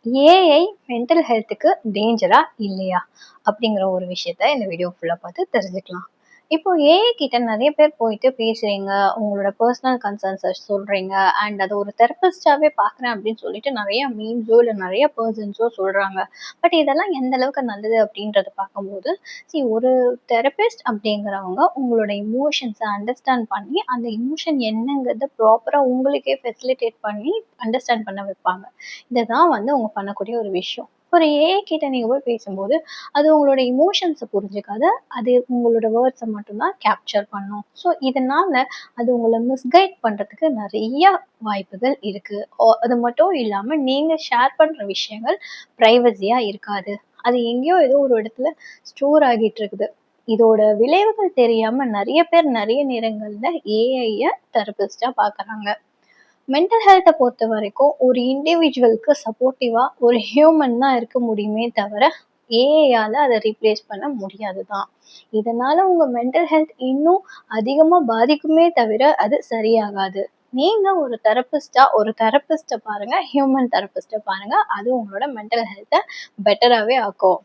AI mental ஹெல்த்துக்கு டேஞ்சரா இல்லையா அப்படிங்கிற ஒரு விஷயத்த இந்த வீடியோ ஃபுல்லா பார்த்து தெரிஞ்சுக்கலாம். இப்போ ஏஐ கிட்ட நிறைய பேர் போயிட்டு பேசுறீங்க, உங்களோட பர்சனல் கன்சர்ன்ஸ சொல்றீங்க. அண்ட் அது ஒரு தெரபிஸ்டாவே பார்க்குறேன் அப்படின்னு சொல்லிட்டு நிறைய மீம்ஸோ இல்ல நிறைய பெர்சன்ஸோ சொல்றாங்க. பட் இதெல்லாம் எந்த அளவுக்கு நல்லது அப்படின்றத பார்க்கும்போது, ஒரு தெரபிஸ்ட் அப்படிங்கிறவங்க உங்களோட இமோஷன்ஸ அண்டர்ஸ்டாண்ட் பண்ணி, அந்த இமோஷன் என்னங்கிறத ப்ராப்பரா உங்களுக்கே ஃபெசிலிட்டேட் பண்ணி அண்டர்ஸ்டாண்ட் பண்ண வைப்பாங்க. இதுதான் அவங்க பண்ணக்கூடிய ஒரு விஷயம். ஒரு ஏஐ கிட்ட நீங்க போய் பேசும்போது, அது உங்களோட எமோஷன்ஸ புரிஞ்சுக்காது. அது உங்களோட வேர்ட்ஸ மட்டும் தான் கேப்சர் பண்ணும். ஸோ இதனால அது உங்கள மிஸ்கைட் பண்றதுக்கு நெறைய வாய்ப்புகள் இருக்கு. அது மட்டும் இல்லாம நீங்க ஷேர் பண்ற விஷயங்கள் பிரைவசியா இருக்காது. அது எங்கேயோ ஏதோ ஒரு இடத்துல ஸ்டோர் ஆகிட்டு இருக்குது. இதோட விளைவுகள் தெரியாம நெறைய பேர் நெறைய நேரங்கள்ல ஏஐய தெரபிஸ்ட்டா பார்க்குறாங்க. மென்டல் ஹெல்த்தை பொறுத்த வரைக்கும் ஒரு இண்டிவிஜுவலுக்கு சப்போர்ட்டிவா ஒரு ஹியூமன் தான் இருக்க முடியுமே தவிர ஏஐயால அதை ரீப்ளேஸ் பண்ண முடியாது தான். இதனால உங்க மென்டல் ஹெல்த் இன்னும் அதிகமா பாதிக்குமே தவிர அது சரியாகாது. நீங்க ஒரு தெரபிஸ்ட பாருங்க, ஹியூமன் தெரபிஸ்ட பாருங்க. அது உங்களோட மென்டல் ஹெல்த்தை பெட்டராகவே ஆக்கும்.